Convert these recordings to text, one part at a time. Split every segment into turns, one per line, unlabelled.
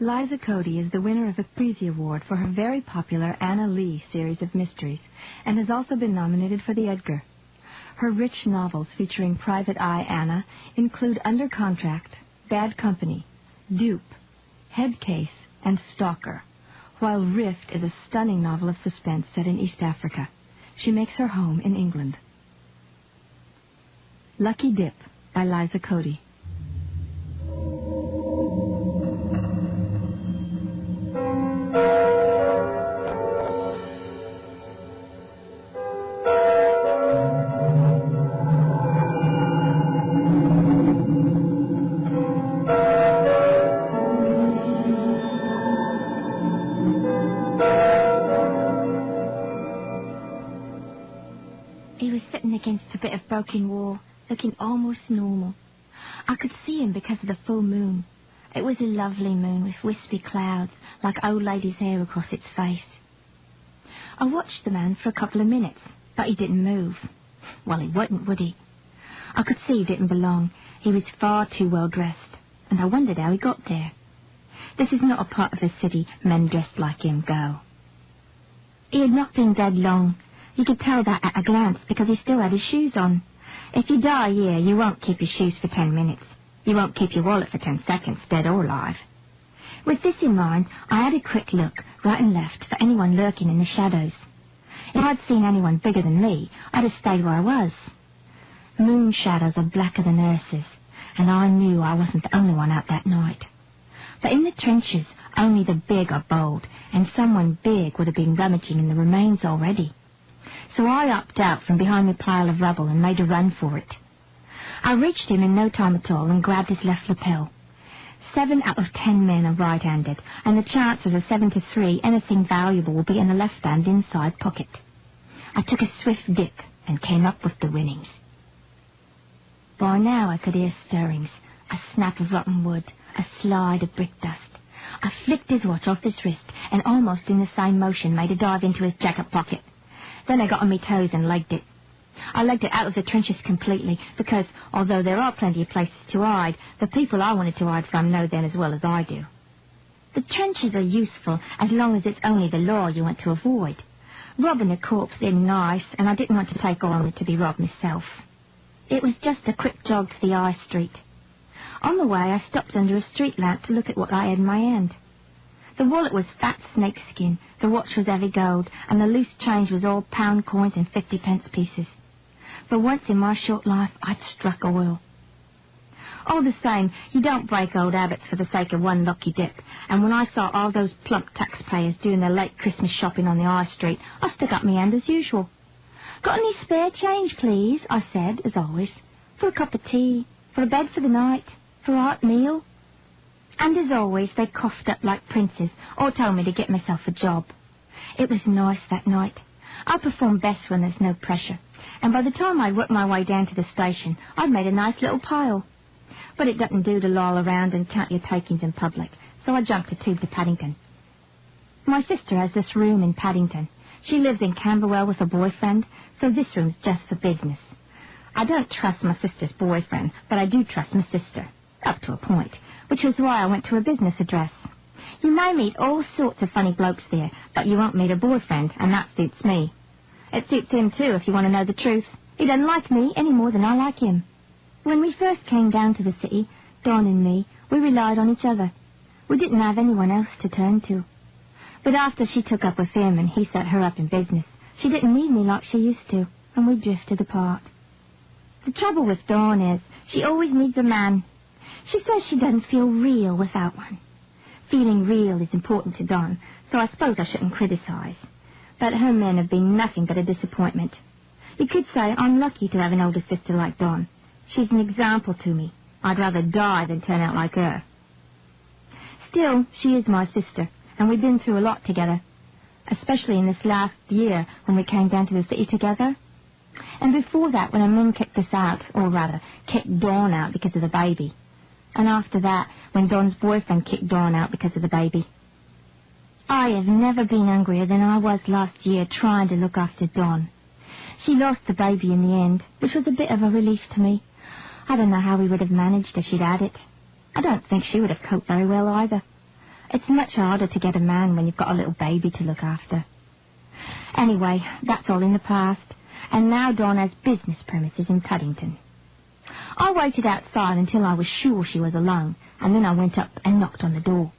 Liza Cody is the winner of a Freezy Award for her very popular Anna Lee series of mysteries and has also been nominated for the Edgar. Her rich novels featuring Private Eye Anna include Under Contract, Bad Company, Dupe, Head Case, and Stalker, while Rift is a stunning novel of suspense set in East Africa. She makes her home in England. Lucky Dip by Liza Cody.
He was sitting against a bit of broken wall, looking almost normal. I could see him because of the full moon. It was a lovely moon with wispy clouds, like old ladies' hair across its face. I watched the man for a couple of minutes, but he didn't move. Well, he wouldn't, would he? I could see he didn't belong. He was far too well dressed, and I wondered how he got there. This is not a part of the city men dressed like him go. He had not been dead long. You could tell that at a glance because he still had his shoes on. If you die here, you won't keep your shoes for 10 minutes. You won't keep your wallet for 10 seconds, dead or alive. With this in mind, I had a quick look right and left for anyone lurking in the shadows. If I'd seen anyone bigger than me, I'd have stayed where I was. Moon shadows are blacker than Ursa's, and I knew I wasn't the only one out that night. But in the trenches, only the big are bold, and someone big would have been rummaging in the remains already. So I upped out from behind my pile of rubble and made a run for it. I reached him in no time at all and grabbed his left lapel. 7 out of 10 men are right-handed, and the chances are 7 to 3 anything valuable will be in the left-hand inside pocket. I took a swift dip and came up with the winnings. By now I could hear stirrings, a snap of rotten wood, a slide of brick dust. I flicked his watch off his wrist and almost in the same motion made a dive into his jacket pocket. Then I got on my toes and legged it. I legged it out of the trenches completely because, although there are plenty of places to hide, the people I wanted to hide from know them as well as I do. The trenches are useful as long as it's only the law you want to avoid. Robbing a corpse isn't nice, and I didn't want to take on to be robbed myself. It was just a quick jog to the high street. On the way, I stopped under a street lamp to look at what I had in my hand. The wallet was fat snakeskin, the watch was heavy gold, and the loose change was all pound coins and 50-pence pieces. For once in my short life, I'd struck oil. All the same, you don't break old habits for the sake of one lucky dip, and when I saw all those plump taxpayers doing their late Christmas shopping on the high street, I stuck up my hand as usual. "Got any spare change, please?" I said, as always. "For a cup of tea, for a bed for the night, for a hot meal." And as always, they coughed up like princes, or told me to get myself a job. It was nice that night. I perform best when there's no pressure, and by the time I'd worked my way down to the station, I'd made a nice little pile. But it doesn't do to loll around and count your takings in public, so I jumped a tube to Paddington. My sister has this room in Paddington. She lives in Camberwell with a boyfriend, so this room's just for business. I don't trust my sister's boyfriend, but I do trust my sister. Up to a point, which was why I went to a business address. You may meet all sorts of funny blokes there, but you won't meet a boyfriend, and that suits me. It suits him too, if you want to know the truth. He doesn't like me any more than I like him. When we first came down to the city, Dawn and me, we relied on each other. We didn't have anyone else to turn to. But after she took up with him and he set her up in business, she didn't need me like she used to, and we drifted apart. The trouble with Dawn is, she always needs a man. She says she doesn't feel real without one. Feeling real is important to Dawn, so I suppose I shouldn't criticize. But her men have been nothing but a disappointment. You could say I'm lucky to have an older sister like Dawn. She's an example to me. I'd rather die than turn out like her. Still, she is my sister, and we've been through a lot together, especially in this last year when we came down to the city together. And before that, when her mum kicked us out, or rather, kicked Dawn out because of the baby. And after that, when Dawn's boyfriend kicked Dawn out because of the baby. I have never been hungrier than I was last year trying to look after Dawn. She lost the baby in the end, which was a bit of a relief to me. I don't know how we would have managed if she'd had it. I don't think she would have coped very well either. It's much harder to get a man when you've got a little baby to look after. Anyway, that's all in the past, and now Dawn has business premises in Cuddington. I waited outside until I was sure she was alone, and then I went up and knocked on the door.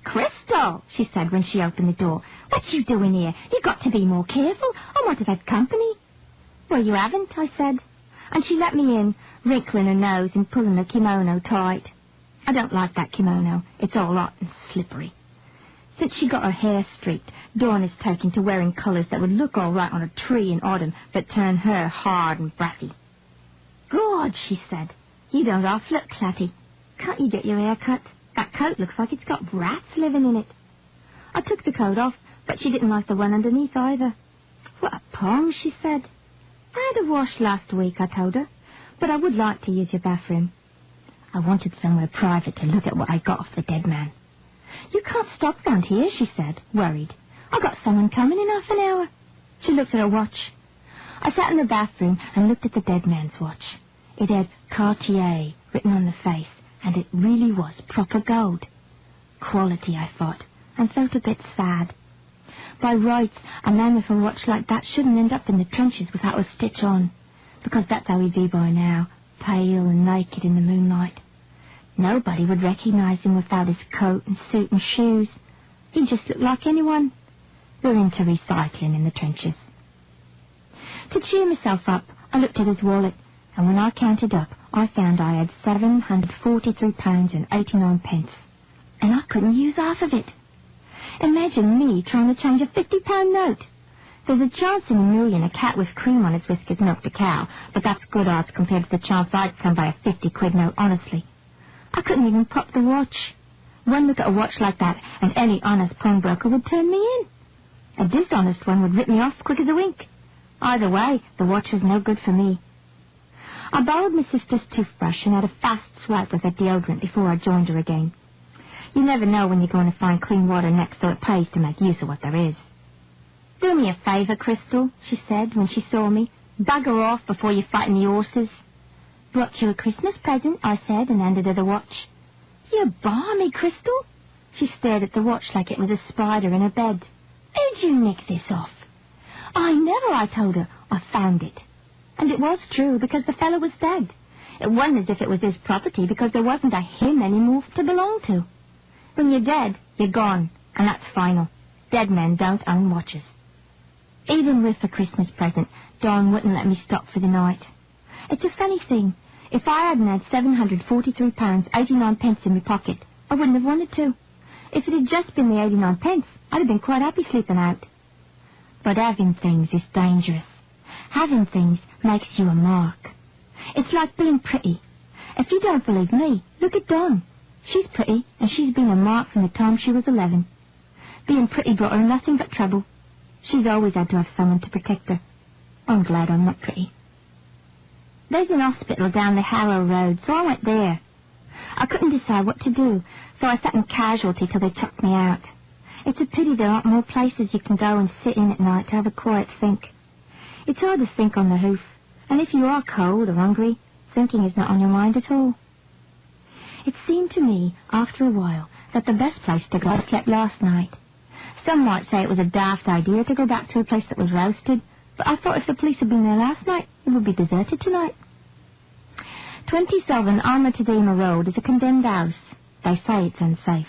"Crystal," she said when she opened the door, "what you doing here? You've got to be more careful. I might have had company." "Well, you haven't," I said, and she let me in, wrinkling her nose and pulling the kimono tight. I don't like that kimono. It's all hot and slippery. Since she got her hair streaked, Dawn has taken to wearing colours that would look all right on a tree in autumn, but turn her hard and brassy. "God," she said, "you don't half look clatty. Can't you get your hair cut? That coat looks like it's got rats living in it." I took the coat off, but she didn't like the one underneath either. "What a pong," she said. "I had a wash last week," I told her, "but I would like to use your bathroom." I wanted somewhere private to look at what I got off the dead man. "You can't stop round here," she said, worried. "I got someone coming in half an hour." She looked at her watch. I sat in the bathroom and looked at the dead man's watch. It had Cartier written on the face, and it really was proper gold. Quality, I thought, and felt a bit sad. By rights, a man with a watch like that shouldn't end up in the trenches without a stitch on, because that's how he'd be by now, pale and naked in the moonlight. Nobody would recognise him without his coat and suit and shoes. He just looked like anyone. We're into recycling in the trenches. To cheer myself up, I looked at his wallet, and when I counted up, I found I had £743.89, and I couldn't use half of it. Imagine me trying to change a £50 note. There's a chance in a million a cat with cream on his whiskers milked a cow, but that's good odds compared to the chance I'd come by a 50-quid note, honestly. I couldn't even pop the watch. One look at a watch like that, and any honest pawnbroker would turn me in. A dishonest one would rip me off quick as a wink. Either way, the watch was no good for me. I borrowed my sister's toothbrush and had a fast swipe with her deodorant before I joined her again. You never know when you're going to find clean water next, so it pays to make use of what there is. "Do me a favour, Crystal," she said when she saw me. "Bugger off before you're fighting the horses." "Brought you a Christmas present," I said, and handed her the watch. "You're balmy, Crystal." She stared at the watch like it was a spider in her bed. "Who'd you nick this off?" "I never," I told her. "I found it." And it was true, because the fellow was dead. It wasn't as if it was his property, because there wasn't a him anymore to belong to. When you're dead, you're gone, and that's final. Dead men don't own watches. Even with the Christmas present, Dawn wouldn't let me stop for the night. It's a funny thing. If I hadn't had £743.89 in my pocket, I wouldn't have wanted to. If it had just been the 89p, I'd have been quite happy sleeping out. But having things is dangerous. Having things makes you a mark. It's like being pretty. If you don't believe me, look at Dawn. She's pretty, and she's been a mark from the time she was 11. Being pretty brought her nothing but trouble. She's always had to have someone to protect her. I'm glad I'm not pretty. There's an hospital down the Harrow Road, so I went there. I couldn't decide what to do, so I sat in casualty till they chucked me out. It's a pity there aren't more places you can go and sit in at night to have a quiet think. It's hard to think on the hoof, and if you are cold or hungry, thinking is not on your mind at all. It seemed to me, after a while, that the best place to go I slept last night. Some might say it was a daft idea to go back to a place that was roasted, but I thought if the police had been there last night, it would be deserted tonight. 27 Alma-Tadema Road is a condemned house. They say it's unsafe.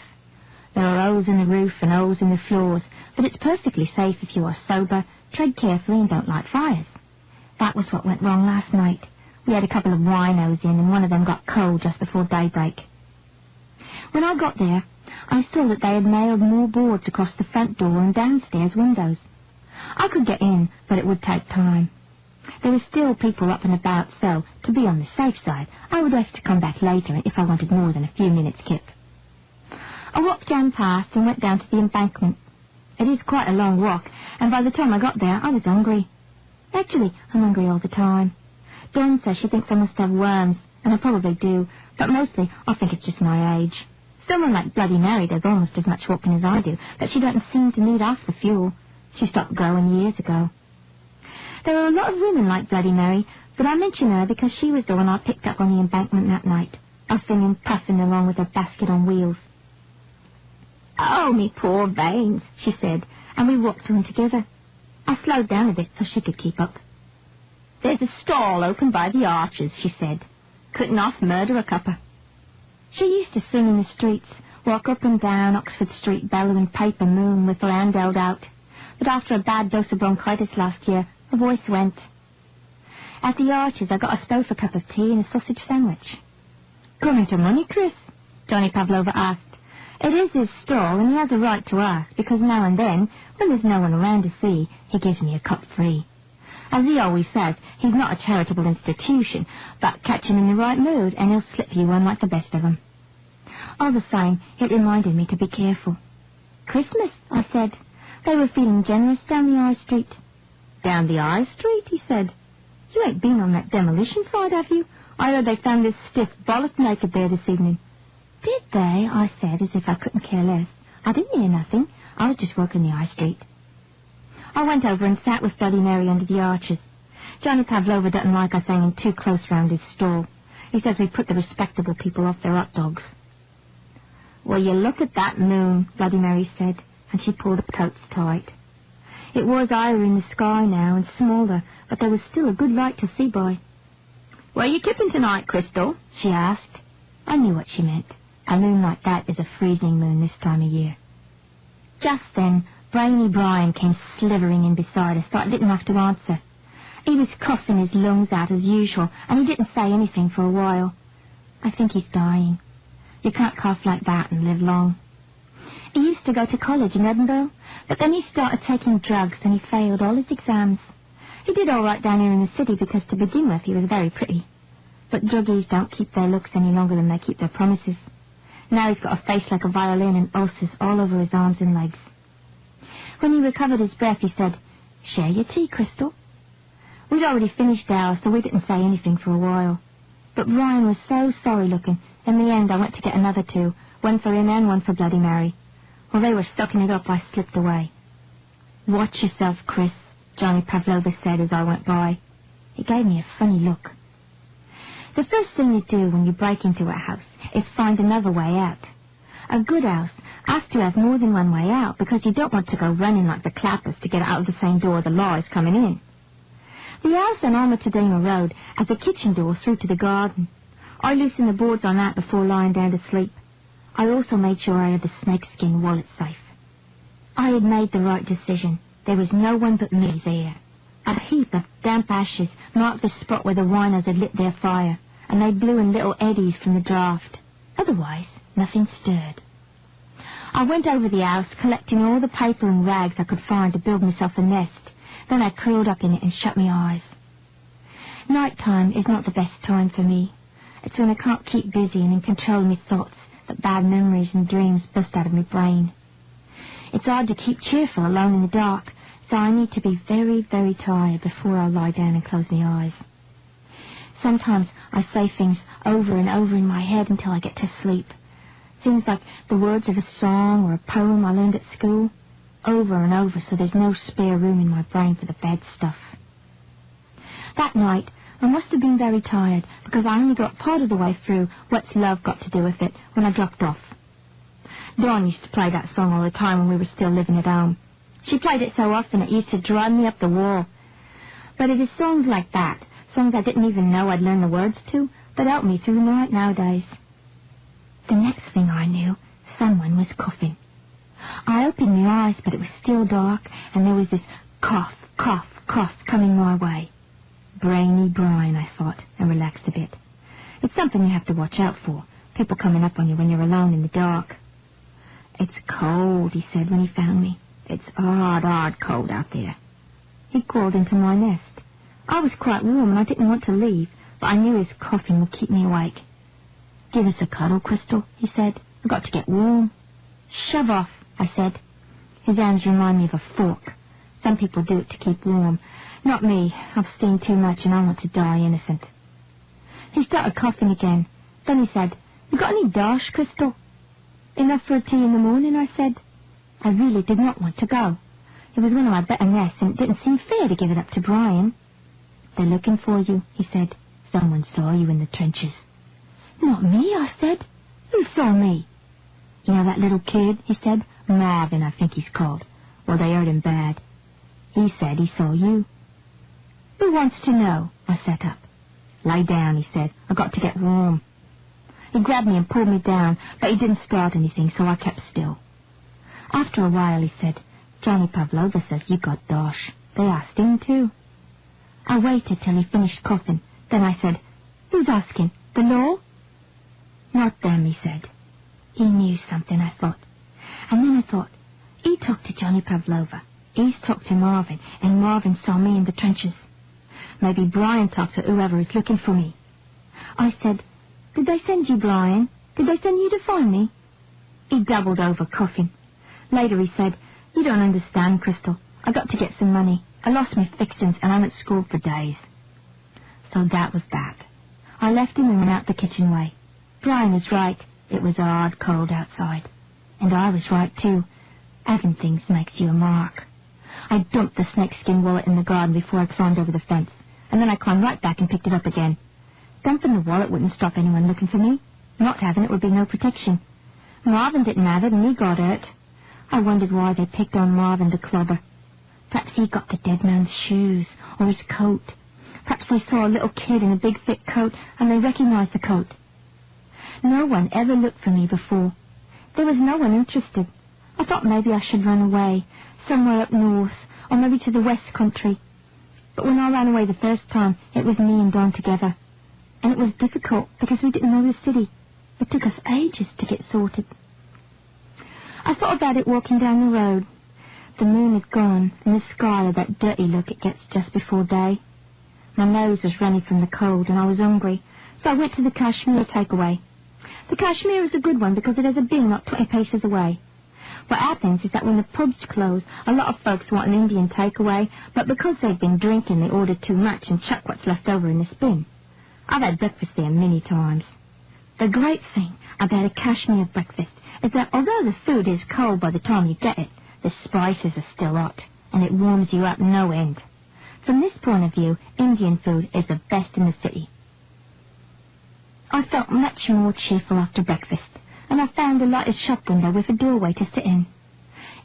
There are holes in the roof and holes in the floors, but it's perfectly safe if you are sober, tread carefully and don't light fires. That was what went wrong last night. We had a couple of winos in, and one of them got cold just before daybreak. When I got there, I saw that they had nailed more boards across the front door and downstairs windows. I could get in, but it would take time. There were still people up and about, so, to be on the safe side, I would have to come back later if I wanted more than a few minutes' kip. I walked down past and went down to the embankment. It is quite a long walk, and by the time I got there, I was hungry. Actually, I'm hungry all the time. Dawn says she thinks I must have worms, and I probably do, but mostly I think it's just my age. Someone like Bloody Mary does almost as much walking as I do, but she doesn't seem to need half the fuel. She stopped growing years ago. There are a lot of women like Bloody Mary, but I mention her because she was the one I picked up on the embankment that night, puffing and puffing along with her basket on wheels. "Oh, me poor veins," she said, and we walked on together. I slowed down a bit so she could keep up. "There's a stall open by the arches," she said. "Couldn't half murder a cuppa." She used to sing in the streets, walk up and down Oxford Street bellowing paper moon with her hand held out. But after a bad dose of bronchitis last year, her voice went. At the arches, I got us both a cup of tea and a sausage sandwich. "Coming to money, Chris?" Johnny Pavlova asked. It is his stall, and he has a right to ask, because now and then, when there's no one around to see, he gives me a cup free. As he always says, he's not a charitable institution, but catch him in the right mood, and he'll slip you one like the best of them. All the same, it reminded me to be careful. "Christmas," I said. They were feeling generous down the High Street. "Down the High Street?" he said. "You ain't been on that demolition side, have you? I heard they found this stiff bollock naked there this evening." "Did they?" I said, as if I couldn't care less. "I didn't hear nothing. I was just working the High Street." I went over and sat with Bloody Mary under the arches. Johnny Pavlova doesn't like us hanging too close round his stall. He says we put the respectable people off their hot dogs. "Well, you look at that moon," Bloody Mary said, and she pulled her coats tight. It was higher in the sky now and smaller, but there was still a good light to see by. "Where you kipping tonight, Crystal?" she asked. I knew what she meant. A moon like that is a freezing moon this time of year. Just then, Brainy Brian came slithering in beside us, so I didn't have to answer. He was coughing his lungs out as usual, and he didn't say anything for a while. I think he's dying. You can't cough like that and live long. He used to go to college in Edinburgh, but then he started taking drugs and he failed all his exams. He did all right down here in the city because to begin with he was very pretty. But druggies don't keep their looks any longer than they keep their promises. Now he's got a face like a violin and ulcers all over his arms and legs. When he recovered his breath, he said, "Share your tea, Crystal." We'd already finished ours, so we didn't say anything for a while. But Brian was so sorry looking. In the end, I went to get another two, one for him and one for Bloody Mary. While they were sucking it up, I slipped away. "Watch yourself, Chris," Johnny Pavlova said as I went by. He gave me a funny look. The first thing you do when you break into a house is find another way out. A good house has to have more than one way out because you don't want to go running like the clappers to get out of the same door the law is coming in. The house on Almatadema Road has a kitchen door through to the garden. I loosened the boards on that before lying down to sleep. I also made sure I had the snakeskin wallet safe. I had made the right decision. There was no one but me there. A heap of damp ashes marked the spot where the whiners had lit their fire, and they blew in little eddies from the draught. Otherwise, nothing stirred. I went over the house, collecting all the paper and rags I could find to build myself a nest. Then I curled up in it and shut my eyes. Night time is not the best time for me. It's when I can't keep busy and in control of my thoughts that bad memories and dreams bust out of my brain. It's hard to keep cheerful alone in the dark, so I need to be very, very tired before I lie down and close my eyes. Sometimes I say things over and over in my head until I get to sleep. Things like the words of a song or a poem I learned at school, over and over so there's no spare room in my brain for the bad stuff. That night, I must have been very tired because I only got part of the way through What's Love Got to Do With It when I dropped off. Dawn used to play that song all the time when we were still living at home. She played it so often it used to drive me up the wall. But it is songs like that, songs I didn't even know I'd learned the words to, that help me through the night nowadays. The next thing I knew, someone was coughing. I opened my eyes, but it was still dark, and there was this cough, cough, cough coming my way. Brainy Brian, I thought, and relaxed a bit. It's something you have to watch out for, people coming up on you when you're alone in the dark. "It's cold," he said when he found me. "It's hard, hard cold out there." He crawled into my nest. I was quite warm and I didn't want to leave, but I knew his coughing would keep me awake. "Give us a cuddle, Crystal," he said. "I've got to get warm." "Shove off," I said. His hands remind me of a fork. Some people do it to keep warm. Not me. I've seen too much and I want to die innocent. He started coughing again. Then he said, "You got any dosh, Crystal?" "Enough for a tea in the morning," I said. I really did not want to go. It was one of my better nests and it didn't seem fair to give it up to Brian. "They're looking for you," he said. "Someone saw you in the trenches." "Not me," I said. "Who saw me?" You know that little kid, he said? Marvin, I think he's called. Well, they hurt him bad. He said he saw you. Who wants to know? I sat up. Lay down, he said. I got to get warm. He grabbed me and pulled me down, but he didn't start anything, so I kept still. After a while, he said, Johnny Pavlova says you got dosh. They asked him, too. I waited till he finished coughing. Then I said, who's asking? The law? Not them, he said. He knew something, I thought. And then I thought, he talked to Johnny Pavlova. He's talked to Marvin, and Marvin saw me in the trenches. Maybe Brian talked to whoever is looking for me. I said, did they send you, Brian? Did they send you to find me? He doubled over, coughing. Later he said, you don't understand, Crystal. I got to get some money. I lost my fixings, and I'm at school for days. So that was that. I left him and went out the kitchen way. Brian was right. It was hard cold outside. And I was right, too. Having things makes you a mark. I dumped the snakeskin wallet in the garden before I climbed over the fence, and then I climbed right back and picked it up again. Dumping the wallet wouldn't stop anyone looking for me. Not having it would be no protection. Marvin didn't have it, and he got hurt. I wondered why they picked on Marvin to clobber. Perhaps he got the dead man's shoes, or his coat. Perhaps they saw a little kid in a big thick coat, and they recognized the coat. No one ever looked for me before. There was no one interested. I thought maybe I should run away, somewhere up north, or maybe to the west country. But when I ran away the first time, it was me and Don together. And it was difficult because we didn't know the city. It took us ages to get sorted. I thought about it walking down the road. The moon had gone, and the sky had that dirty look it gets just before day. My nose was running from the cold, and I was hungry, so I went to the Kashmir takeaway. The Kashmir is a good one because it has a bin not 20 paces away. What happens is that when the pubs close, a lot of folks want an Indian takeaway, but because they've been drinking, they order too much and chuck what's left over in this bin. I've had breakfast there many times. The great thing about a Kashmir breakfast is that although the food is cold by the time you get it, the spices are still hot, and it warms you up no end. From this point of view, Indian food is the best in the city. I felt much more cheerful after breakfast, and I found a lighted shop window with a doorway to sit in.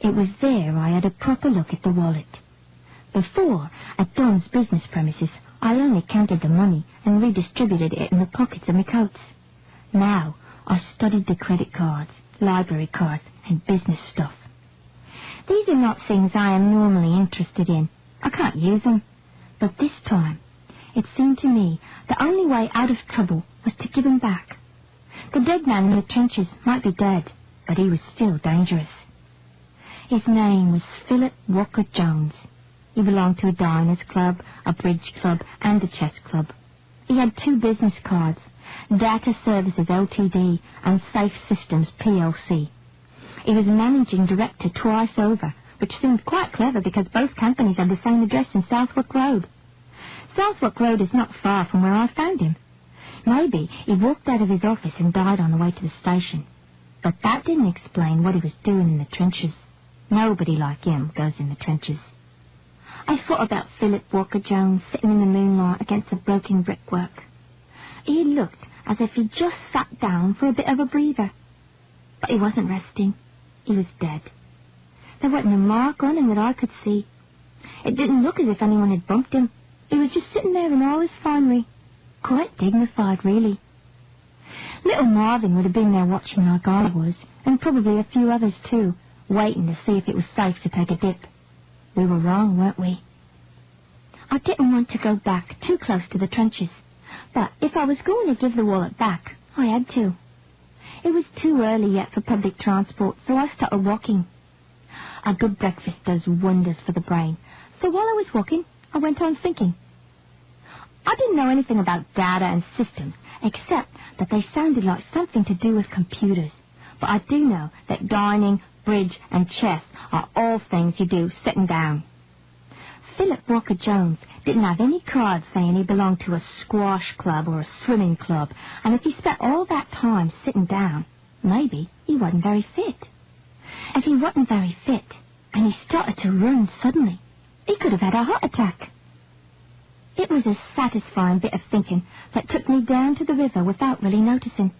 It was there I had a proper look at the wallet. Before, at Don's business premises, I only counted the money and redistributed it in the pockets of my coats. Now, I studied the credit cards, library cards, and business stuff. These are not things I am normally interested in. I can't use them. But this time, it seemed to me the only way out of trouble was to give him back. The dead man in the trenches might be dead, but he was still dangerous. His name was Philip Walker Jones. He belonged to a diners club, a bridge club, and a chess club. He had 2 business cards, Data Services Ltd. and Safe Systems plc. He was managing director twice over, which seemed quite clever because both companies had the same address in Southwark Road. Southwark Road is not far from where I found him. Maybe he walked out of his office and died on the way to the station. But that didn't explain what he was doing in the trenches. Nobody like him goes in the trenches. I thought about Philip Walker Jones sitting in the moonlight against the broken brickwork. He looked as if he'd just sat down for a bit of a breather. But he wasn't resting. He was dead. There wasn't a mark on him that I could see. It didn't look as if anyone had bumped him. He was just sitting there in all his finery. Quite dignified, really. Little Marvin would have been there watching like I was, and probably a few others too, waiting to see if it was safe to take a dip. We were wrong, weren't we? I didn't want to go back too close to the trenches, but if I was going to give the wallet back, I had to. It was too early yet for public transport, so I started walking. A good breakfast does wonders for the brain, so while I was walking, I went on thinking. I didn't know anything about data and systems, except that they sounded like something to do with computers. But I do know that dining, bridge, and chess are all things you do sitting down. Philip Walker Jones didn't have any cards saying he belonged to a squash club or a swimming club, and if he spent all that time sitting down, maybe he wasn't very fit. If he wasn't very fit, and he started to run suddenly, he could have had a heart attack. It was a satisfying bit of thinking that took me down to the river without really noticing.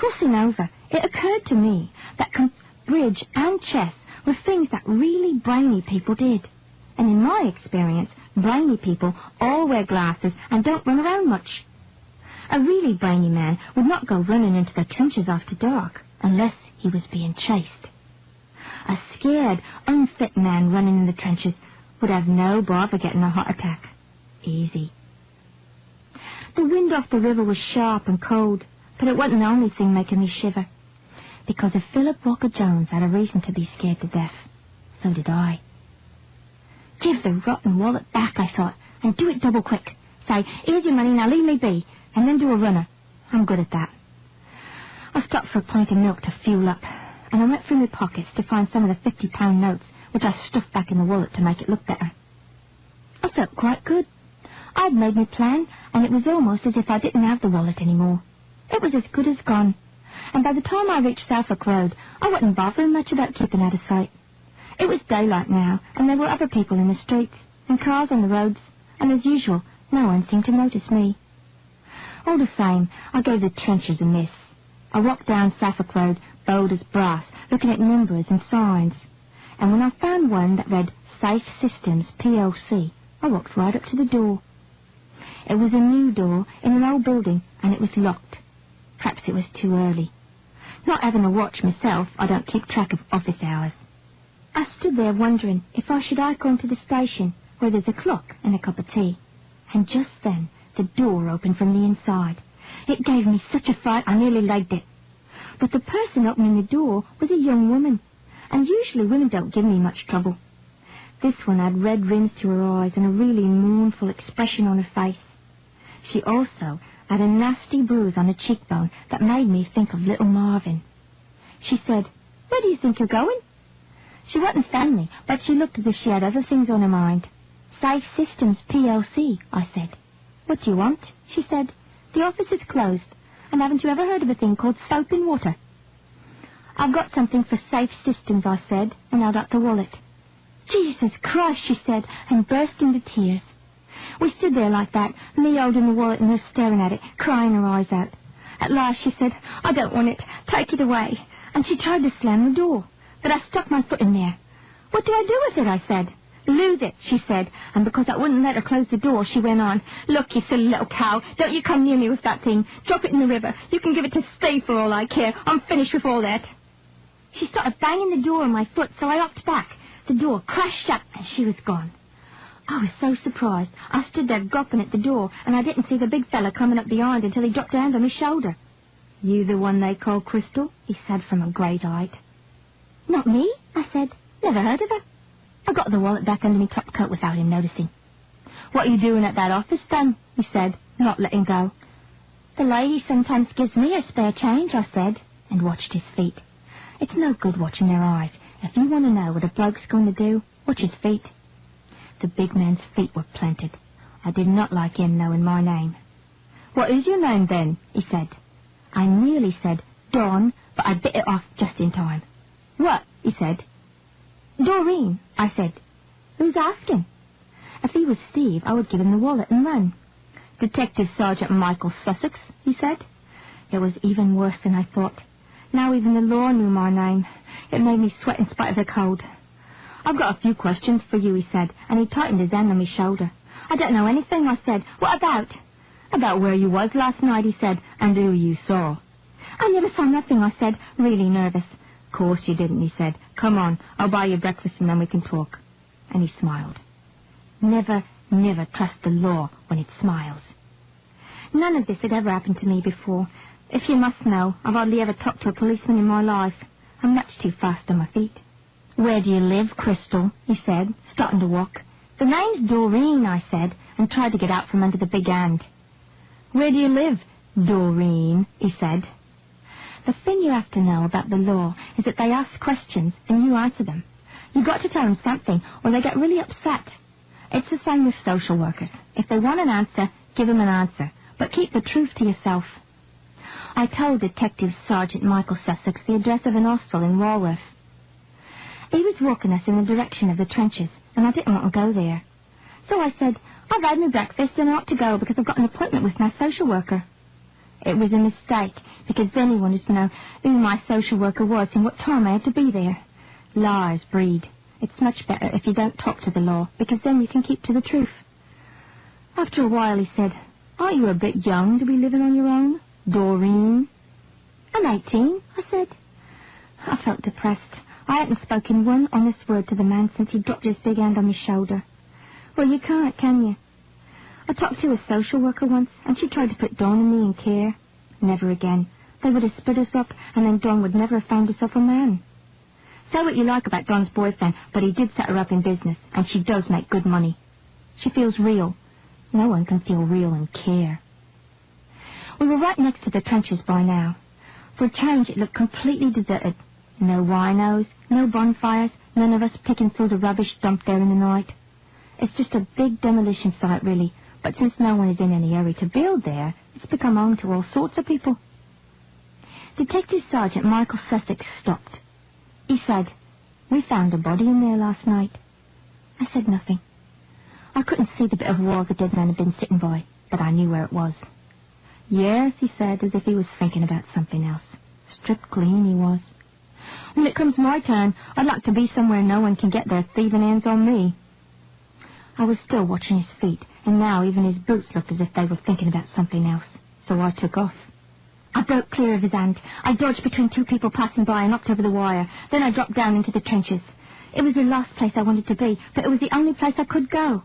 Crossing over, it occurred to me that bridge and chess were things that really brainy people did. And in my experience, brainy people all wear glasses and don't run around much. A really brainy man would not go running into the trenches after dark unless he was being chased. A scared, unfit man running in the trenches would have no bother getting a heart attack. Easy. The wind off the river was sharp and cold, but it wasn't the only thing making me shiver. Because if Philip Walker Jones had a reason to be scared to death, so did I. Give the rotten wallet back, I thought, and do it double quick. Say, here's your money, now leave me be, and then do a runner. I'm good at that. I stopped for a pint of milk to fuel up, and I went through my pockets to find some of the £50 notes, which I stuffed back in the wallet to make it look better. I felt quite good. I'd made my plan, and it was almost as if I didn't have the wallet anymore. It was as good as gone, and by the time I reached Suffolk Road, I wasn't bothering much about keeping out of sight. It was daylight now, and there were other people in the streets, and cars on the roads, and as usual, no one seemed to notice me. All the same, I gave the trenches a miss. I walked down Suffolk Road, bold as brass, looking at numbers and signs, and when I found one that read Safe Systems PLC, I walked right up to the door. It was a new door in an old building, and it was locked. Perhaps it was too early. Not having a watch myself, I don't keep track of office hours. I stood there wondering if I should hike on to the station, where there's a clock and a cup of tea. And just then, the door opened from the inside. It gave me such a fright I nearly legged it. But the person opening the door was a young woman, and usually women don't give me much trouble. This one had red rims to her eyes and a really mournful expression on her face. She also had a nasty bruise on her cheekbone that made me think of little Marvin. She said, "Where do you think you're going?" She wasn't friendly, but she looked as if she had other things on her mind. "Safe Systems PLC, I said. "What do you want?" she said. "The office is closed, and haven't you ever heard of a thing called soap in water?" "I've got something for Safe Systems," I said, and held out the wallet. "Jesus Christ," she said, and burst into tears. We stood there like that, me holding the wallet and her staring at it, crying her eyes out. At last she said, "I don't want it, take it away," and she tried to slam the door, but I stuck my foot in there. "What do I do with it?" I said. "Lose it," she said, and because I wouldn't let her close the door, she went on, "Look, you silly little cow, don't you come near me with that thing. Drop it in the river. You can give it to Steve for all I care. I'm finished with all that." She started banging the door on my foot, so I hopped back. The door crashed shut, and she was gone. I was so surprised. I stood there gawping at the door, and I didn't see the big fella coming up behind until he dropped down on my shoulder. "You the one they call Crystal?" he said from a great height. "Not me," I said. "Never heard of her." I got the wallet back under my top coat without him noticing. "What are you doing at that office, then?" he said, not letting go. "The lady sometimes gives me her spare change," I said, and watched his feet. It's no good watching their eyes. If you want to know what a bloke's going to do, watch his feet. The big man's feet were planted. I did not like him knowing my name. "What is your name, then?" he said. I nearly said Dawn, but I bit it off just in time. "What?" he said. "Doreen," I said. "Who's asking?" If he was Steve, I would give him the wallet and run. "Detective Sergeant Michael Sussex," he said. It was even worse than I thought. Now even the law knew my name. It made me sweat in spite of the cold. "I've got a few questions for you," he said, and he tightened his hand on my shoulder. "I don't know anything," I said. "What about?" "About where you was last night," he said, "and who you saw." "I never saw nothing," I said, really nervous. "Course you didn't," he said. "Come on, I'll buy you breakfast and then we can talk." And he smiled. Never, never trust the law when it smiles. None of this had ever happened to me before. If you must know, I've hardly ever talked to a policeman in my life. I'm much too fast on my feet. "Where do you live, Crystal?" he said, starting to walk. "The name's Doreen," I said, and tried to get out from under the big hand. "Where do you live, Doreen?" he said. The thing you have to know about the law is that they ask questions and you answer them. You've got to tell them something or they get really upset. It's the same with social workers. If they want an answer, give them an answer, but keep the truth to yourself. I told Detective Sergeant Michael Sussex the address of an hostel in Walworth. He was walking us in the direction of the trenches, and I didn't want to go there. So I said, "I've had my breakfast and I ought to go because I've got an appointment with my social worker." It was a mistake, because then he wanted to know who my social worker was and what time I had to be there. Liars breed. It's much better if you don't talk to the law, because then you can keep to the truth. After a while he said, "Aren't you a bit young to be living on your own, Doreen?" "I'm 18, I said. I felt depressed. I hadn't spoken one honest word to the man since he dropped his big hand on my shoulder. Well, you can't, can you? I talked to a social worker once, and she tried to put Dawn and me in care. Never again. They would have split us up, and then Dawn would never have found herself a man. Say what you like about Dawn's boyfriend, but he did set her up in business, and she does make good money. She feels real. No one can feel real and care." We were right next to the trenches by now. For a change, it looked completely deserted. No winos, no bonfires, none of us picking through the rubbish dumped there in the night. It's just a big demolition site, really, but since no one is in any hurry to build there, it's become home to all sorts of people. Detective Sergeant Michael Sussex stopped. He said, "We found a body in there last night." I said nothing. I couldn't see the bit of wall the dead man had been sitting by, but I knew where it was. "Yes," he said, as if he was thinking about something else. Stripped clean he was. "When it comes my turn, I'd like to be somewhere no one can get their thieving hands on me." I was still watching his feet, and now even his boots looked as if they were thinking about something else, so I took off. I broke clear of his hand. I dodged between two people passing by and upped over the wire. Then I dropped down into the trenches. It was the last place I wanted to be, but it was the only place I could go.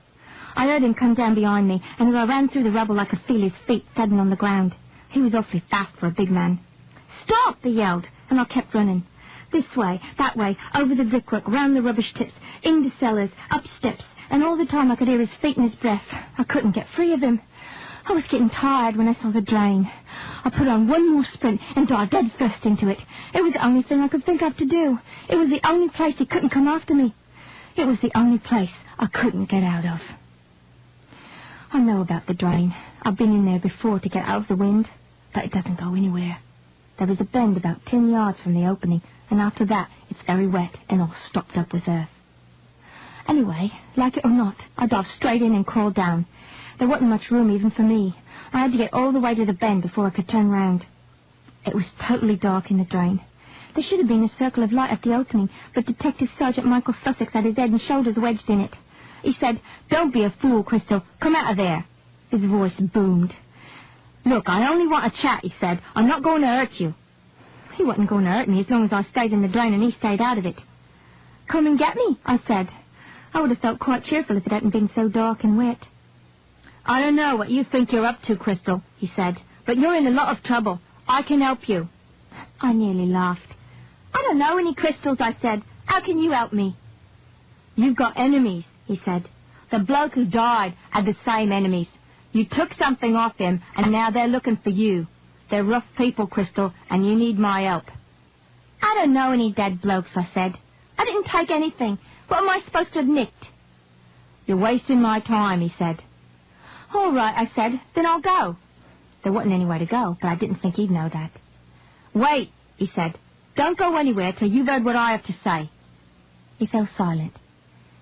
I heard him come down behind me, and as I ran through the rubble, I could feel his feet thudding on the ground. He was awfully fast for a big man. "Stop!" he yelled, and I kept running. This way, that way, over the brickwork, round the rubbish tips, into cellars, up steps, and all the time I could hear his feet and his breath. I couldn't get free of him. I was getting tired when I saw the drain. I put on one more sprint and dived head first into it. It was the only thing I could think of to do. It was the only place he couldn't come after me. It was the only place I couldn't get out of. I know about the drain. I've been in there before to get out of the wind, but it doesn't go anywhere. There is a bend about 10 yards from the opening, and after that it's very wet and all stopped up with earth. Anyway, like it or not, I dived straight in and crawled down. There wasn't much room even for me. I had to get all the way to the bend before I could turn round. It was totally dark in the drain. There should have been a circle of light at the opening, but Detective Sergeant Michael Sussex had his head and shoulders wedged in it. He said, "Don't be a fool, Crystal. Come out of there." His voice boomed. "Look, I only want a chat," he said. "I'm not going to hurt you." He wasn't going to hurt me as long as I stayed in the drain and he stayed out of it. "Come and get me," I said. I would have felt quite cheerful if it hadn't been so dark and wet. "I don't know what you think you're up to, Crystal," he said, "but you're in a lot of trouble. I can help you." I nearly laughed. "I don't know any crystals," I said. "How can you help me?" "You've got enemies," he said. "The bloke who died had the same enemies. You took something off him, and now they're looking for you. They're rough people, Crystal, and you need my help." "I don't know any dead blokes," I said. "I didn't take anything. What am I supposed to have nicked?" "You're wasting my time," he said. "All right," I said. "Then I'll go." There wasn't anywhere to go, but I didn't think he'd know that. "Wait," he said. "Don't go anywhere till you've heard what I have to say." He fell silent.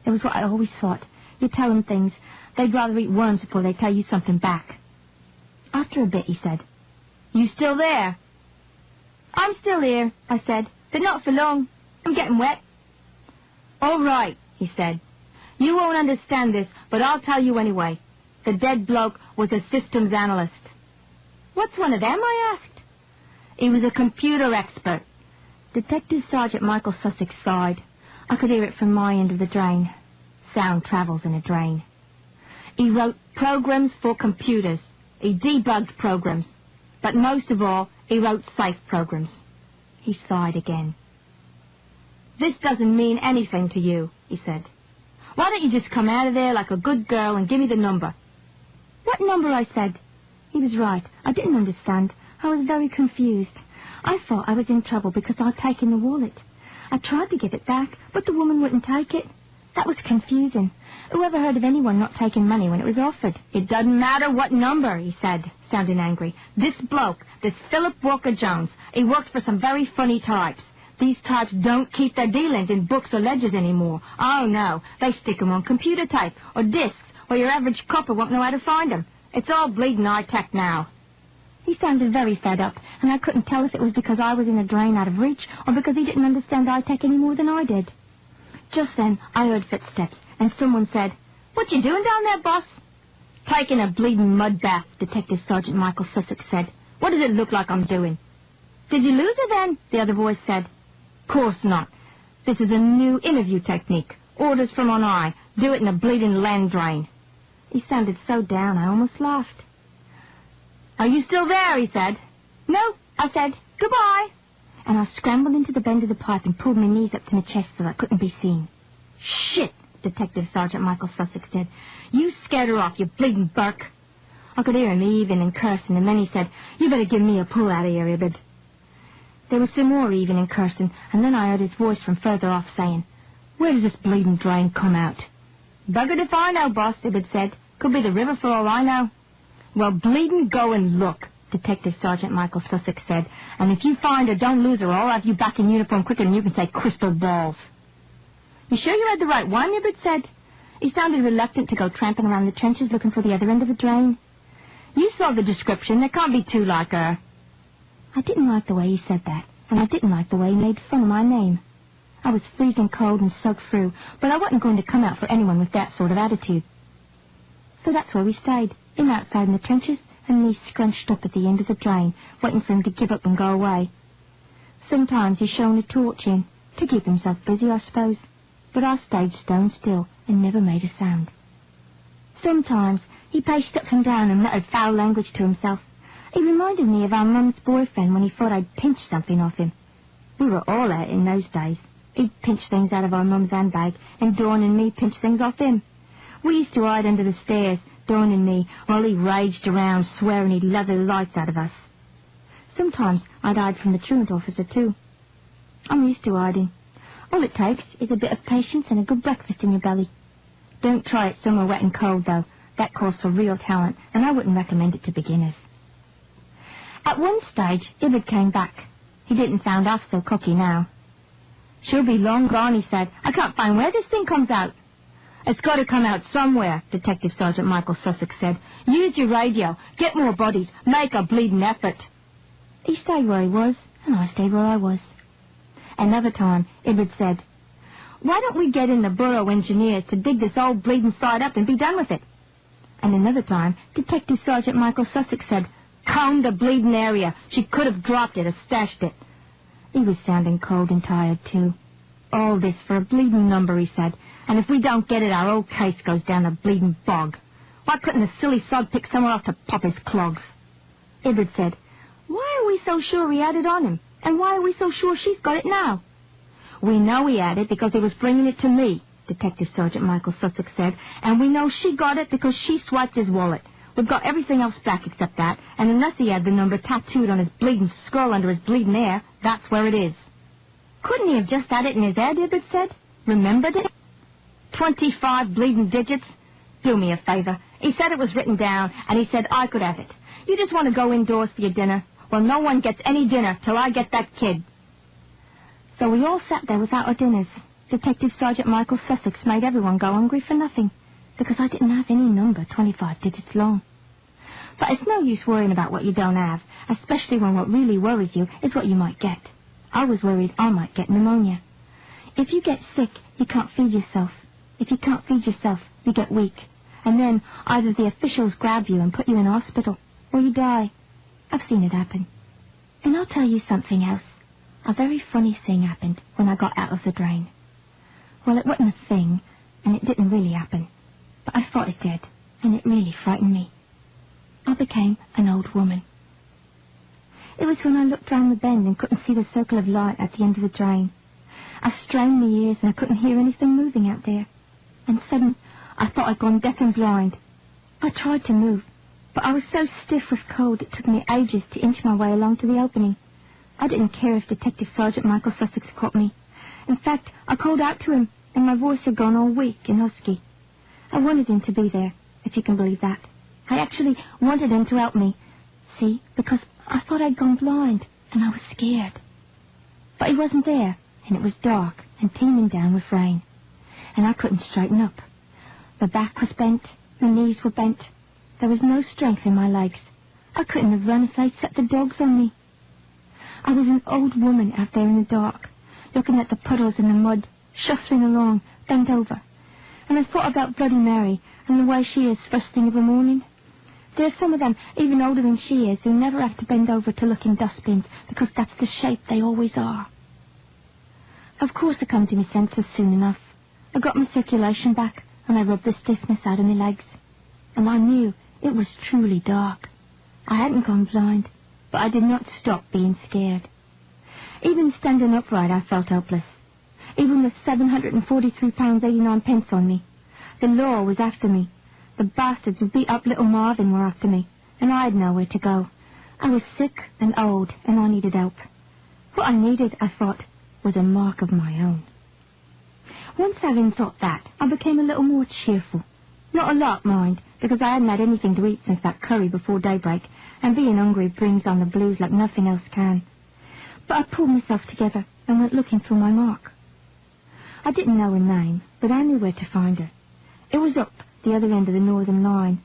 It was what I always thought. You tell them things, they'd rather eat worms before they tell you something back. After a bit, he said, "You still there?" "I'm still here," I said, "but not for long. I'm getting wet." "All right," he said. "You won't understand this, but I'll tell you anyway. The dead bloke was a systems analyst." "What's one of them?" I asked. "He was a computer expert." Detective Sergeant Michael Sussex sighed. I could hear it from my end of the drain. Sound travels in a drain. "He wrote programs for computers. He debugged programs. But most of all, he wrote safe programs." He sighed again. "This doesn't mean anything to you," he said. "Why don't you just come out of there like a good girl and give me the number?" "What number?" I said. He was right. I didn't understand. I was very confused. I thought I was in trouble because I'd taken the wallet. I tried to give it back, but the woman wouldn't take it. That was confusing. Who ever heard of anyone not taking money when it was offered? "It doesn't matter what number," he said, sounding angry. "This bloke, this Philip Walker-Jones, he worked for some very funny types. These types don't keep their dealings in books or ledgers anymore. Oh, no, they stick 'em on computer tape or discs where your average copper won't know how to find 'em. It's all bleeding high-tech now." He sounded very fed up, and I couldn't tell if it was because I was in a drain out of reach or because he didn't understand eye-tech any more than I did. Just then, I heard footsteps, and someone said, "What you doing down there, boss?" "Taking a bleeding mud bath," Detective Sergeant Michael Sussex said. "What does it look like I'm doing?" "Did you lose her then?" the other voice said. "Course not. This is a new interview technique. Orders from on high. Do it in a bleeding land drain." He sounded so down I almost laughed. "Are you still there?" he said. "No," I said. "Goodbye." And I scrambled into the bend of the pipe and pulled my knees up to my chest so I couldn't be seen. "Shit," Detective Sergeant Michael Sussex said. "You scared her off, you bleeding Burke." I could hear him heaving and cursing, and then he said, "You better give me a pull out of here, Ibid." There was some more heaving and cursing, and then I heard his voice from further off saying, "Where does this bleeding drain come out?" "Buggered if I know, boss," Ibid said. "Could be the river for all I know." "Well, bleeding go and look," Detective Sergeant Michael Sussex said. "And if you find her, don't lose her, or I'll have you back in uniform quicker than you can say crystal balls." "You sure you had the right one?" Ibid said. He sounded reluctant to go tramping around the trenches looking for the other end of the drain. "You saw the description. There can't be two like her." I didn't like the way he said that, and I didn't like the way he made fun of my name. I was freezing cold and soaked through, but I wasn't going to come out for anyone with that sort of attitude. So that's where we stayed, him outside in the trenches, and me scrunched up at the end of the drain, waiting for him to give up and go away. Sometimes he shone a torch in, to keep himself busy, I suppose, but I stayed stone still and never made a sound. Sometimes he paced up and down and muttered foul language to himself. He reminded me of our mum's boyfriend when he thought I'd pinched something off him. We were all at it in those days. He'd pinch things out of our mum's handbag, and Dawn and me pinched things off him. We used to hide under the stairs, Dawn and me, while he raged around swearing he'd leather the lights out of us. Sometimes I'd hide from the truant officer too. I'm used to hiding. All it takes is a bit of patience and a good breakfast in your belly. Don't try it somewhere wet and cold, though. That calls for real talent, and I wouldn't recommend it to beginners. At one stage, Ibid came back. He didn't sound half so cocky now. "She'll be long gone," he said. "I can't find where this thing comes out." "It's got to come out somewhere," Detective Sergeant Michael Sussex said. "Use your radio. Get more bodies. Make a bleeding effort." He stayed where he was, and I stayed where I was. Another time, Ibid said, "Why don't we get in the borough engineers to dig this old bleeding side up and be done with it?" And another time, Detective Sergeant Michael Sussex said, "Comb the bleeding area. She could have dropped it or stashed it." He was sounding cold and tired, too. "All this for a bleeding number," he said, "and if we don't get it, our old case goes down the bleeding bog. Why couldn't the silly sod pick somewhere else to pop his clogs?" Ibid said, "Why are we so sure he had it on him, and why are we so sure she's got it now?" "We know he had it because he was bringing it to me," Detective Sergeant Michael Sussex said, "and we know she got it because she swiped his wallet. We've got everything else back except that, and unless he had the number tattooed on his bleeding skull under his bleeding hair, that's where it is." "Couldn't he have just had it in his head?" Ibid said. "Remembered it? 25 bleeding digits? Do me a favor. He said it was written down, and he said I could have it. You just want to go indoors for your dinner? Well, no one gets any dinner till I get that kid." So we all sat there without our dinners. Detective Sergeant Michael Sussex made everyone go hungry for nothing, because I didn't have any number 25 digits long. But it's no use worrying about what you don't have, especially when what really worries you is what you might get. I was worried I might get pneumonia. If you get sick, you can't feed yourself. If you can't feed yourself, you get weak. And then either the officials grab you and put you in hospital, or you die. I've seen it happen. And I'll tell you something else. A very funny thing happened when I got out of the drain. Well, it wasn't a thing, and it didn't really happen. But I thought it did, and it really frightened me. I became an old woman. It was when I looked round the bend and couldn't see the circle of light at the end of the drain. I strained my ears and I couldn't hear anything moving out there. And suddenly, I thought I'd gone deaf and blind. I tried to move, but I was so stiff with cold it took me ages to inch my way along to the opening. I didn't care if Detective Sergeant Michael Sussex caught me. In fact, I called out to him, and my voice had gone all weak and husky. I wanted him to be there, if you can believe that. I actually wanted him to help me. See, because I thought I'd gone blind, and I was scared. But he wasn't there, and it was dark and teeming down with rain. And I couldn't straighten up. My back was bent, my knees were bent. There was no strength in my legs. I couldn't have run if they'd set the dogs on me. I was an old woman out there in the dark, looking at the puddles in the mud, shuffling along, bent over. And I thought about Bloody Mary and the way she is first thing of the morning. There are some of them, even older than she is, who never have to bend over to look in dustbins because that's the shape they always are. Of course I come to my senses soon enough. I got my circulation back and I rubbed the stiffness out of my legs. And I knew it was truly dark. I hadn't gone blind, but I did not stop being scared. Even standing upright I felt helpless. Even with £743.89 on me. The law was after me. The bastards who beat up little Marvin were after me, and I had nowhere to go. I was sick and old, and I needed help. What I needed, I thought, was a mark of my own. Once having thought that, I became a little more cheerful. Not a lot, mind, because I hadn't had anything to eat since that curry before daybreak, and being hungry brings on the blues like nothing else can. But I pulled myself together and went looking for my mark. I didn't know her name, but I knew where to find her. It was up the other end of the northern line.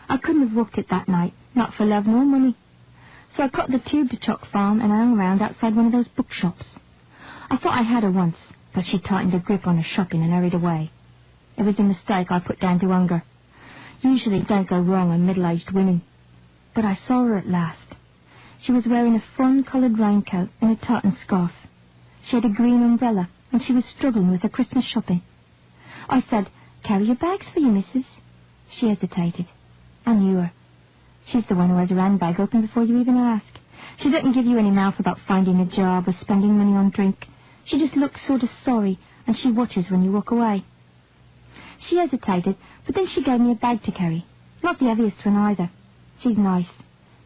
I couldn't have walked it that night, not for love nor money. So I cut the tube to Chalk Farm and I hung around outside one of those bookshops. I thought I had her once, but she tightened her grip on her shopping and hurried away. It was a mistake I put down to hunger. Usually it don't go wrong on middle-aged women. But I saw her at last. She was wearing a fawn-coloured raincoat and a tartan scarf. She had a green umbrella and she was struggling with her Christmas shopping. I said, "Carry your bags for you, missus." She hesitated. I knew her. She's the one who has her handbag open before you even ask. She doesn't give you any mouth about finding a job or spending money on drink. She just looks sort of sorry, and she watches when you walk away. She hesitated, but then she gave me a bag to carry. Not the heaviest one either. She's nice.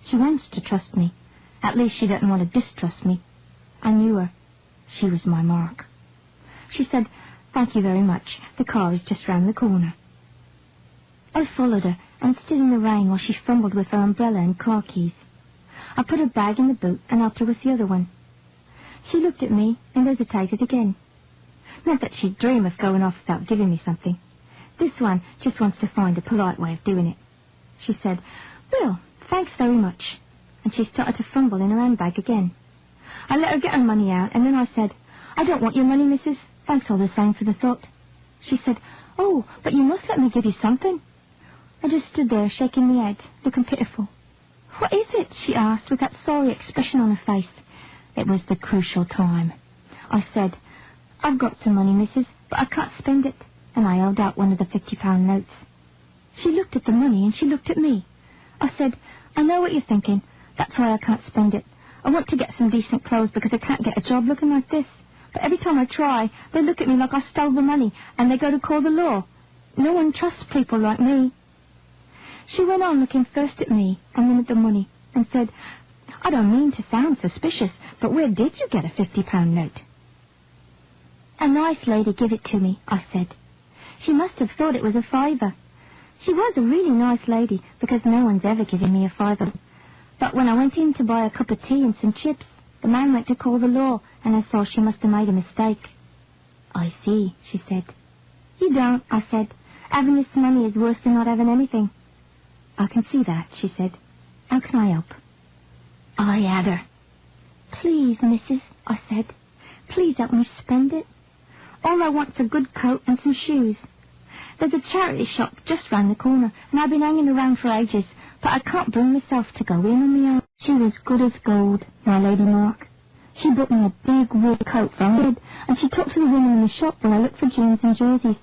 She wants to trust me. At least she doesn't want to distrust me. I knew her. She was my mark. She said, "Thank you very much. The car is just round the corner." I followed her and stood in the rain while she fumbled with her umbrella and car keys. I put her bag in the boot and helped her with the other one. She looked at me and hesitated again. Not that she'd dream of going off without giving me something. This one just wants to find a polite way of doing it. She said, "Well, thanks very much." And she started to fumble in her handbag again. I let her get her money out, and then I said, "I don't want your money, missus. Thanks all the same for the thought." She said, "Oh, but you must let me give you something." I just stood there shaking my head, looking pitiful. "What is it?" she asked with that sorry expression on her face. It was the crucial time. I said, "I've got some money, missus, but I can't spend it." And I held out one of the £50 notes. She looked at the money and she looked at me. I said, "I know what you're thinking. That's why I can't spend it. I want to get some decent clothes because I can't get a job looking like this. But every time I try, they look at me like I stole the money and they go to call the law. No one trusts people like me." She went on looking first at me and then at the money and said, "I don't mean to sound suspicious, but where did you get a £50 note?" "A nice lady give it to me," I said. "She must have thought it was a fiver." She was a really nice lady because no one's ever given me a fiver. But when I went in to buy a cup of tea and some chips, the man went to call the law and I saw she must have made a mistake. "I see," she said. "You don't," I said. "Having this money is worse than not having anything." "I can see that," she said. "How can I help?" I had her. "Please, missus," I said. "Please help me spend it. All I want's a good coat and some shoes. There's a charity shop just round the corner, and I've been hanging around for ages, but I can't bring myself to go in on my own." She was good as gold, my Lady Mark. She bought me a big wool coat for my head, and she talked to the woman in the shop while I looked for jeans and jerseys.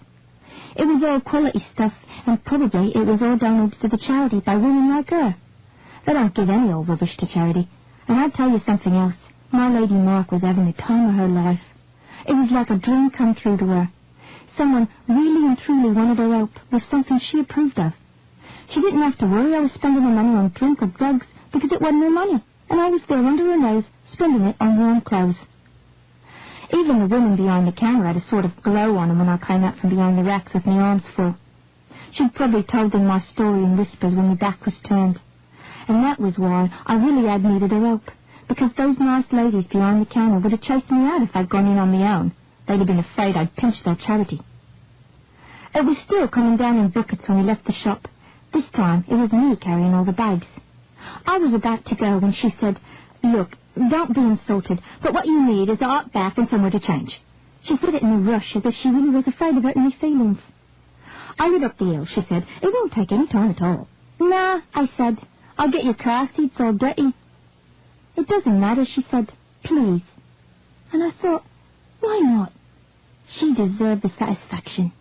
It was all quality stuff, and probably it was all donated to the charity by women like her. They don't give any old rubbish to charity. And I'll tell you something else. My Lady Mark was having the time of her life. It was like a dream come true to her. Someone really and truly wanted her help with something she approved of. She didn't have to worry I was spending her money on drink or drugs because it wasn't her money, and I was there under her nose spending it on warm clothes. Even the woman behind the counter had a sort of glow on them when I came out from behind the racks with my arms full. She'd probably told them my story in whispers when my back was turned. And that was why I really had needed her help, because those nice ladies behind the counter would have chased me out if I'd gone in on my own. They'd have been afraid I'd pinched their charity. It was still coming down in buckets when we left the shop. This time it was me carrying all the bags. I was about to go when she said, "Look, don't be insulted, but what you need is a hot bath and somewhere to change." She said it in a rush, as if she really was afraid of hurting my feelings. "I lit up the hill," she said. "It won't take any time at all." "Nah," I said. "I'll get your car seats all dirty." "It doesn't matter," she said. "Please." And I thought, why not? She deserved the satisfaction.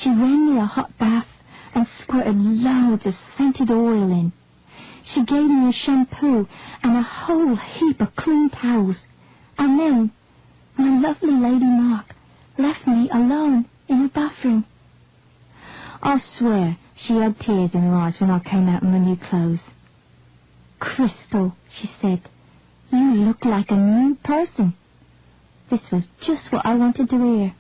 She ran me a hot bath and squirted loads of scented oil in. She gave me a shampoo and a whole heap of clean towels. And then my lovely Lady Mark left me alone in the bathroom. I'll swear she had tears in her eyes when I came out in my new clothes. "Crystal," she said, "you look like a new person." This was just what I wanted to hear.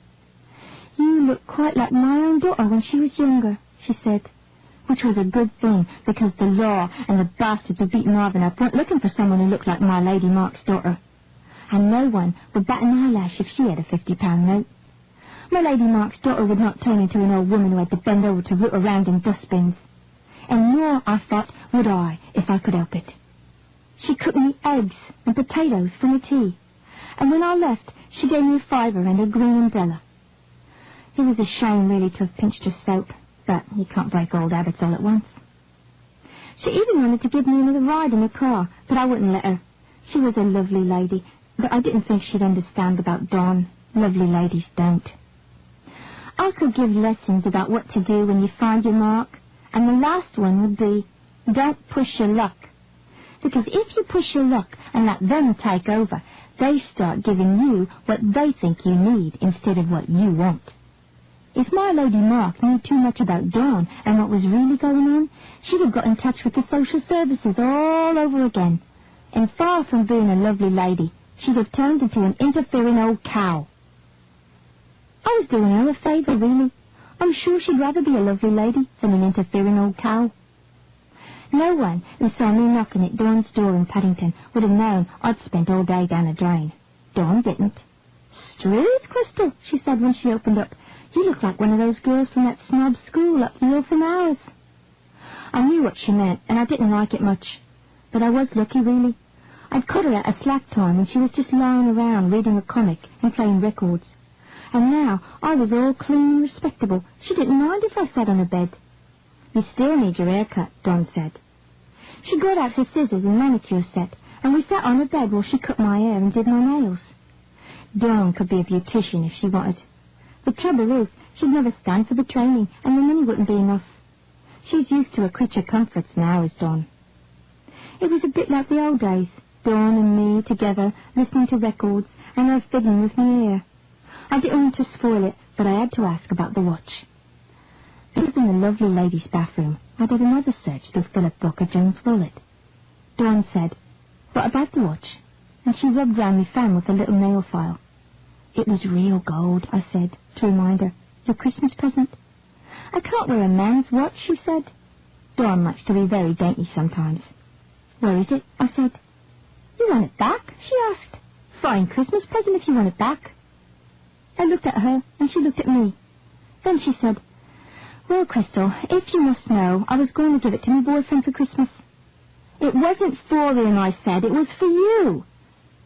"You look quite like my own daughter when she was younger," she said, which was a good thing, because the law and the bastards who beat Marvin up weren't looking for someone who looked like my Lady Mark's daughter. And no one would bat an eyelash if she had a £50 note. My Lady Mark's daughter would not turn into an old woman who had to bend over to root around in dustbins. And nor, I thought, would I, if I could help it. She cooked me eggs and potatoes for my tea. And when I left, she gave me a fiver and a green umbrella. It was a shame, really, to have pinched her soap, but you can't break old habits all at once. She even wanted to give me another ride in the car, but I wouldn't let her. She was a lovely lady, but I didn't think she'd understand about Dawn. Lovely ladies don't. I could give lessons about what to do when you find your mark, and the last one would be, don't push your luck. Because if you push your luck and let them take over, they start giving you what they think you need instead of what you want. If my Lady Mark knew too much about Dawn and what was really going on, she'd have got in touch with the social services all over again. And far from being a lovely lady, she'd have turned into an interfering old cow. I was doing her a favour, really. I'm sure she'd rather be a lovely lady than an interfering old cow. No one who saw me knocking at Dawn's door in Paddington would have known I'd spent all day down a drain. Dawn didn't. "Struth, Crystal," she said when she opened up. "You look like one of those girls from that snob school up the hill from ours." I knew what she meant, and I didn't like it much. But I was lucky, really. I'd caught her at a slack time when she was just lying around reading a comic and playing records. And now I was all clean and respectable. She didn't mind if I sat on her bed. "You still need your hair cut," Dawn said. She got out her scissors and manicure set, and we sat on her bed while she cut my hair and did my nails. Dawn could be a beautician if she wanted. The trouble is, she'd never stand for the training, and the money wouldn't be enough. She's used to her creature comforts now, is Dawn. It was a bit like the old days, Dawn and me together, listening to records, and her fiddling with my hair. I didn't want to spoil it, but I had to ask about the watch. It was in the lovely lady's bathroom. I did another search through Philip Booker-Jones' wallet. Dawn said, "What about the watch?" And she rubbed round my fan with a little nail file. "It was real gold," I said, to remind her. "Your Christmas present." "I can't wear a man's watch," she said. Dawn likes to be very dainty sometimes. "Where is it?" I said. "You want it back?" she asked. "Fine Christmas present if you want it back." I looked at her, and she looked at me. Then she said, "Well, Crystal, if you must know, I was going to give it to my boyfriend for Christmas." "It wasn't for him," I said. "It was for you."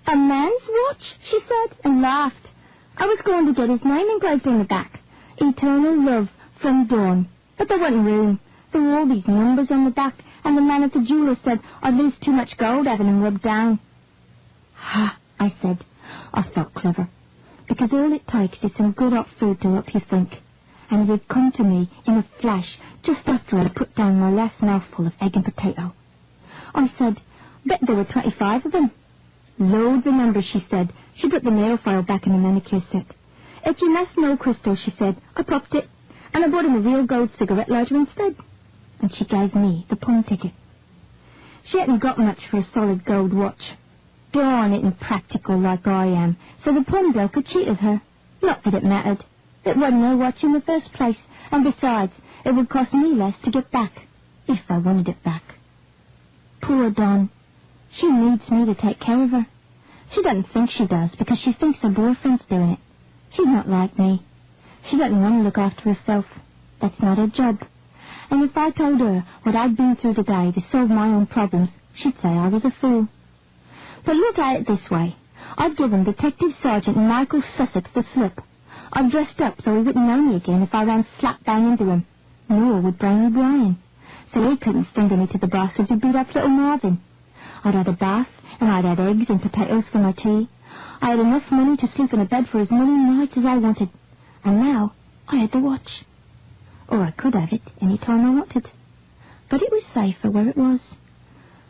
"A man's watch?" she said, and laughed. "I was going to get his name engraved on the back. Eternal Love, from Dawn. But there wasn't room. There were all these numbers on the back, and the man at the jeweler's said I'd lose too much gold having him rubbed down." "Ha," I said. I felt clever, because all it takes is some good hot food to help you think. And it had come to me in a flash just after I put down my last mouthful of egg and potato. I said, "Bet there were 25 of them." "Loads of numbers," she said. She put the nail file back in the manicure set. "If you must know, Crystal," she said, "I popped it, and I bought him a real gold cigarette lighter instead." And she gave me the pawn ticket. She hadn't got much for a solid gold watch. Dawn isn't practical like I am, so the pawnbroker could cheat her. Not that it mattered. It wasn't her watch in the first place, and besides, it would cost me less to get back, if I wanted it back. Poor Dawn. She needs me to take care of her. She doesn't think she does, because she thinks her boyfriend's doing it. She's not like me. She doesn't want to look after herself. That's not her job. and if I told her what I'd been through today to solve my own problems, she'd say I was a fool. But look at it this way. I'd given Detective Sergeant Michael Sussex the slip. I'd dressed up so he wouldn't know me again if I ran slap bang into him. Nor would Brainy Bryan, so he couldn't finger me to the bastards who beat up little Marvin. I'd had a bath, and I'd had eggs and potatoes for my tea. I had enough money to sleep in a bed for as many nights as I wanted. And now I had the watch. Or I could have it any time I wanted. But it was safer where it was.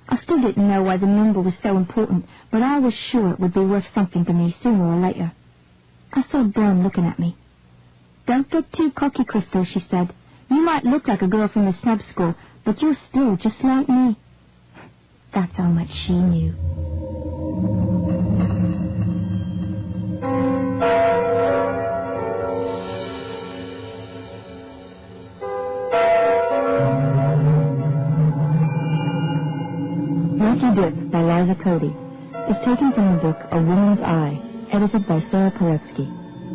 I still didn't know why the number was so important, but I was sure it would be worth something to me sooner or later. I saw Dawn looking at me. "Don't get too cocky, Crystal," she said. "You might look like a girl from the snub school, but you're still just like me." That's how much she knew. Lucky Dip by Liza Cody is taken from the book A Woman's Eye, edited by Sarah Poretsky.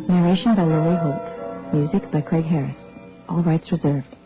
Narration by Lori Holt. Music by Craig Harris. All rights reserved.